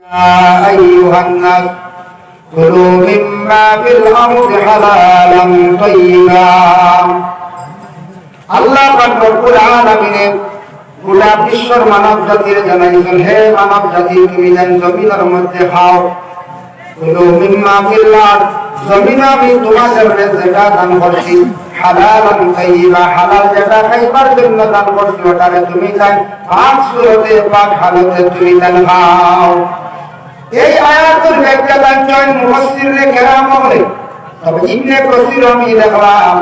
أيها الناس كلوا مما في الأرض حلالا طيبا আল্লাহ পাক রব্বুল আলামিন গোটা বিশ্বর মানব জাতির জানাইছেন, হে মানব জাতি, তুমি যেন জমিনের মধ্যে খাও। কুলু মিম্মা ফিল আরদ, জমিন আমি তোমাদের যেটা দান করছি, হালালান তাইয়্যিবা, হালাল যেটা খাইবার জন্য দান করছি ওটারে তুমি চাই পাক সুরতে পাক হালতে তুমি দান খাও। এই আয়াতের ব্যাখ্যা দান মুফাসসিরে কেরাম বলে, তবে ইবনে কাসির আমি দেখলাম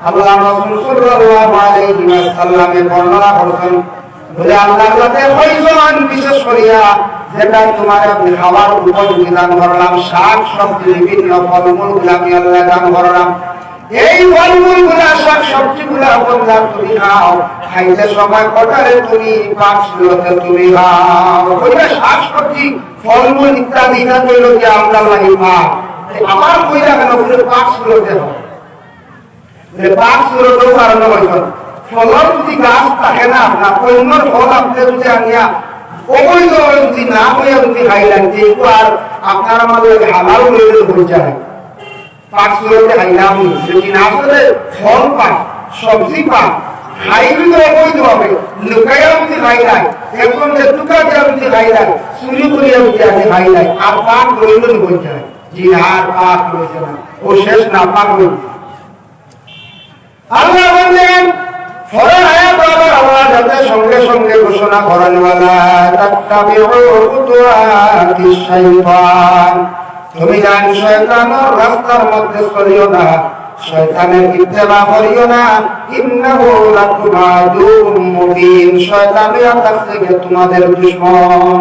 আল্লাহ রাসূল সাল্লাল্লাহু আলাইহি ওয়াসাল্লামে বর্ণনা করেছেন, বলে আল্লাহর কাছে কয়জন বিশেষ করিয়া যেটা তোমার আমি খাওয়ার উপযোগী দান করলাম, শাক সবজি বিভিন্ন ফলমূলগুলো আমি আল্লাহ দান করলাম। এই ফলমূলগুলা শাক সবজিগুলা বন্ধা তুমি খাও, খাইতে সময় কটারে তুমি পাক সুরতে তুমি খাও। ওইটা শাক সবজি ফলমূল ইত্যাদি না কইলো যে আমরা লাগি মা আমার কইরা কেন বলে পাক সুরতে হয়, পাক সুরতেও কারণ হইতো ফলর যদি গাছ থাকে না আপনার অন্যর ফল আপনি যদি আনিয়া অবৈধ যদি না হইয়া যদি খাইলেন যেহেতু আর আপনার আমাদের হালাল হয়ে যায় পাক সুরতে খাইলাম যদি না আসলে ফল পান সবজি পান খাইবি তো অবৈধ হবে, লুকাইয়া যদি খাইলাই এখন যে টুকা দিয়া যদি খাইলাই চুরি করিয়া যদি আমি খাইলাই আর পাক রইল হয়ে যায়, জি আর পাক রয়েছে না ও শেষ না পাক রইল। আল্লাহ বললেন ফরজ আয়াত আবার আল্লাহ যাতে সঙ্গে সঙ্গে ঘোষণা করেন, ওয়ালা তাত্তাবিউ খুতুওয়াতিশ শাইতান, তুমি জান শয়তানের রাস্তার মধ্যে চলিও না, শয়তানের ইত্তেবা করিও না, ইন্নাহু লাকুম আদুউম মুবিন, শয়তানের কাছে তোমাদের দুশমন।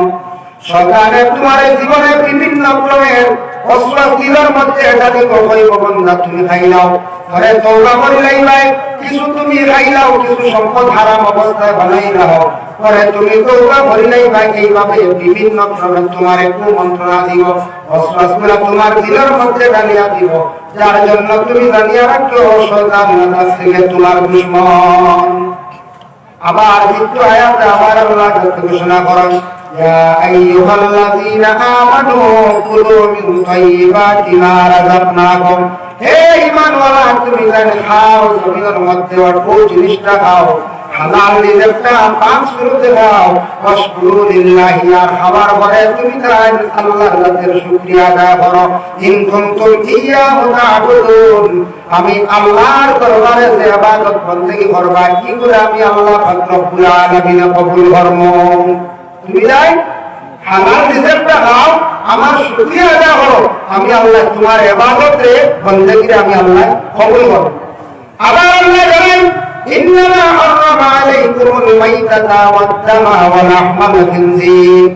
শয়তানের তোমার জীবনে বিভিন্ন প্রকারের অশ্লীলতার মধ্যে এটা দিব কইব বন্ধা তুমি খাইলাও, পরে তওবা করিলাই ভাই কিছু তুমি খাইলাও, কিছু সম্পদ হারাম অবস্থায় বানাইলাও, পরে তুমি তওবা করিলাই ভাই এইভাবে বিভিন্ন প্রকার তোমার একটু মন্ত্রণা দিব, অশ্লীলতা তোমার দিলের মধ্যে ঢালিয়া দিব, যার জন্য তুমি জানিয়া রাখো শয়তানের কাছ থেকে তোমার দুশমন। আবার দ্বিতীয় আয়াতে আবার আল্লাহ ঘোষণা করেন, ইয়া আইয়ুহাল্লাযীনা আমানু কুলু মিন তাইয়্যিবাতি মা রাযাকনাকুম, হে ঈমানওয়ালা তুমি খাও, জমিনের মধ্যে অল্প জিনিসটা খাও, হালাল রিজকটা পাক সুরতে খাও, ওয়াশকুরু লিল্লাহি, আর খাবার পরে তুমি তাই আল্লাহর জাতের শুকরিয়া আদায় করো, ইন কুনতুম ইয়্যাহু তা'বুদুন, আমি আল্লাহর দরবারে যে ইবাদত বন্দেগী করবা কি করে আমি আল্লাহ পাক রব্বুল আলামিন কবুল করব। তুমি যাই হালাল রিজকটা খাও, আমার শুকরিয়া আদায় করো, আমি আল্লাহ তোমার ইবাদতে বন্দেগী আমি আল্লাহ কবুল করব। আবার আল্লাহ বলেন, ইন্নামা হারামা আলাইকুমুল মাইতাতা ওয়াদ-দামা ওয়া লাহমাল খিনজির,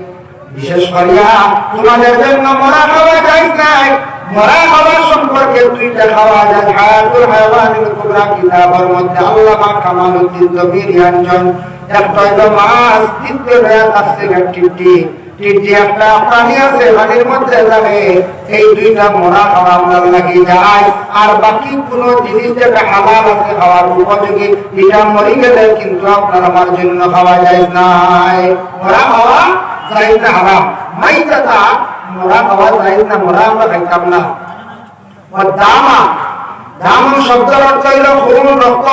বিশেষ করিয়া তোমাদের জন্য মরা খাওয়া জায়েজ নাই। মরা খাওয়া সম্পর্কে দুইটা খাওয়া যায়, হায়াতুল হায়াওয়ানিল কুবরা কিতাবের মধ্যে আল্লামা কামালউদ্দিন জবিরি আনছেন, একটা হলো মাছ, দ্বিতীয়টা আছে টিটি, টিটি একটা প্রাণী আছে পানির মধ্যে যাবে, এই দুইটা মরা খাওয়া আপনার লাগি যায়। আর বাকি কোন জিনিস যেটা হালাল আছে খাওয়ার উপযোগী, এটা মরি গেলে কিন্তু আপনার আমার জন্য খাওয়া যায় নাই। মরা খাওয়া যায় না হারাম, মাইতাতা মরা খাওয়া যায় না, মরা আমরা খাইতাম না। দামা, দামন শব্দের অর্থ হইল খুন, রক্ত,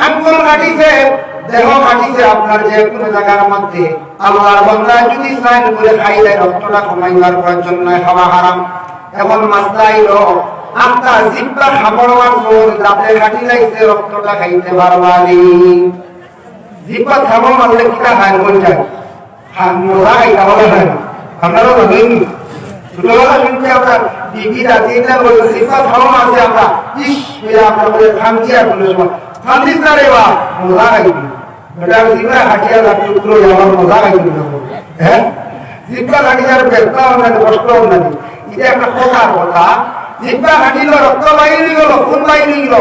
আঙ্গুল কাটিছে, দেহ কাটিছে আপনার যে কোনো জায়গার মধ্যে, আল্লাহর বান্দা যদি স্নান করে খাইলে রক্তটা কমাইবার প্রয়োজন নাই, খাওয়া হারাম। এখন মাসলা হইল আপনার জিহ্বা খাবড়ার জোর দাঁতে কাটি লাইছে, রক্তটা খাইতে পারবানি, জিহ্বা খাবো মারলে কিটা খায় বল যায়, মজা খাইতে বলে হয় না, আপনারা জানেন ছোটবেলা শুনছি আমরা টিভি রাজিটা বলে জিহ্বা খাবো মারছে আমরা, ইস আমরা বলে খামছি আর কোনো সময় খামছিস না রে বা মজা খাইবি, এটা জিহ্বা হাটিয়া টুকরো যাওয়ার মজা খাইবি না, হ্যাঁ জিহ্বা হাটিয়ার ব্যথা অন্যান্য কষ্ট অন্যান্য, এটা একটা কথার কথা। জিহ্বা হাঁটিল, রক্ত বাইরে গেল, খুন বাইরে গেল,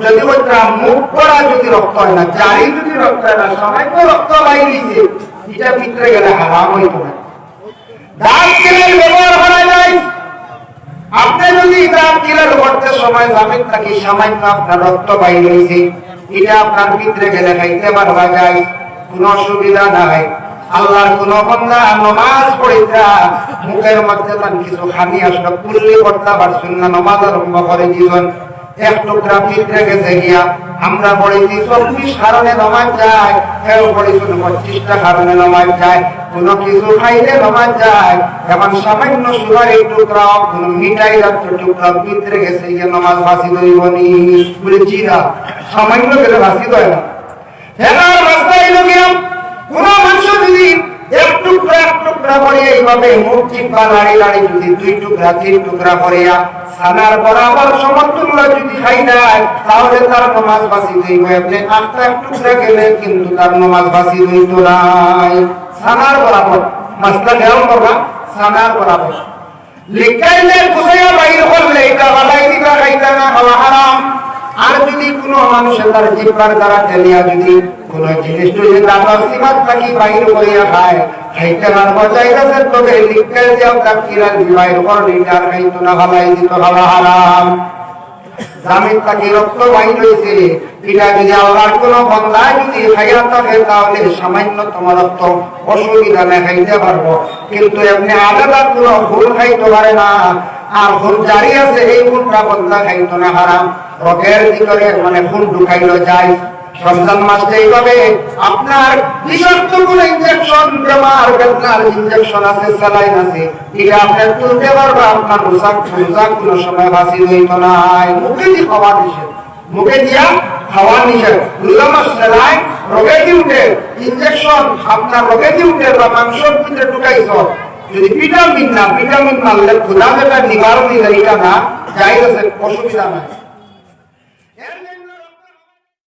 যদি ওইটা মুখ করা যদি রক্ত হয় না, জারি যদি রক্ত হয় না, সামান্য রক্ত বাইরেছে, এটা ভিতরে গেলে হারাম হইত না। দাঁত কিলের ব্যবহার করা যায়, আপনি যদি দাঁত কিলের করতে সময় জামিন থাকি সামান্য আপনার রক্ত বাইরে হয়েছে, এটা আপনার ভিতরে গেলে খাইতে পারবা যায়, কোন অসুবিধা নাই। আল্লাহর কোন বান্দা নামাজ পড়িতা মুখের মধ্যে তার কিছু খানি আসলো কুল্লি করতে পারছেন না, নামাজ আরম্ভ করে দিলেন, এক টুকরা পিঠে গেছে গিয়া আমরা পড়েছি 24 কারণে নামাজ যায়, কেউ পড়েছি 25টা কারণে নামাজ যায়, কোনো কিছু খাইলে নামাজ যায়। এমন সামান্য সুগারের টুকরা, কোন মিঠাই রাত্র টুকরা পিঠে গেছে গিয়া নামাজ বাসি দইবনি বলে জিরা সামান্য গেলে বাসি দয় না। হেলার রাস্তায় এলো গিয়া কোন মানুষ যদি এক টুকরা করে এইভাবে মুখ চিপা লাড়ি লাড়ি যদি 2 টুকরা 3 টুকরা করিয়া সানার বরাবর সমতুল্য যদি খাই দেয় তাহলে তার নামাজ বাসি হইব। আপনি 8টা টুকরা গেলে কিন্তু তার নামাজ বাসি হইত নাই। সানার বরাবর মাসলা দেওয়া করবা, সানার বরাবর লিখাইলে কুসাইয়া বাইর করলে এটা বালাই দিবা খাইতা না, খাওয়া হারাম। আর যদি কোন মানুষের তার জিহ্বার দ্বারা টেলিয়া যদি কোন জিনিস যদি দাঁতার সীমাত থাকি বাইর করিয়া খায়, খাইতে না বজায় গেছে, তবে লিখাই দেওয়া তার কিরা বাইর করলে আর খাইতো না, ভালাই দিত, খাওয়া হারাম। জামিন তাকে রক্ত বাইর হয়েছে, এটা যদি আল্লাহর কোন বন্দায় যদি খাইয়া থাকে তাহলে সামান্যতম রক্ত অসুবিধা না খাইতে পারবো, কিন্তু এমনি আলাদা কোন ভুল খাইতে পারে না। আর ভুল জারি আছে এই ভুলটা বন্দা খাইতো না, হারাম। রোগের ভিতরে মানে ভুল ঢুকাইলো যায়। রমজান মাসে এইভাবে আপনার বিষাক্ত কোন ইনজেকশন বেমার বেদনার ইনজেকশন আছে, স্যালাইন আছে, এটা আপনি তুলতে পারবে, আপনার রোজা কোনো সময় বাসি হইতো না। মুখে দিয়ে খাওয়া নিষেধ, মুখে দিয়া খাওয়া নিষেধ। রোজা মাস স্যালাইন রোগে দিয়ে উঠে ইনজেকশন আপনার রোগে দিয়ে উঠে বা মাংসের ভিতরে ঢুকাইছ, যদি ভিটামিন মারলে ক্ষুধা যেটা নিবারণ এটা না যাই আছে, অসুবিধা নাই।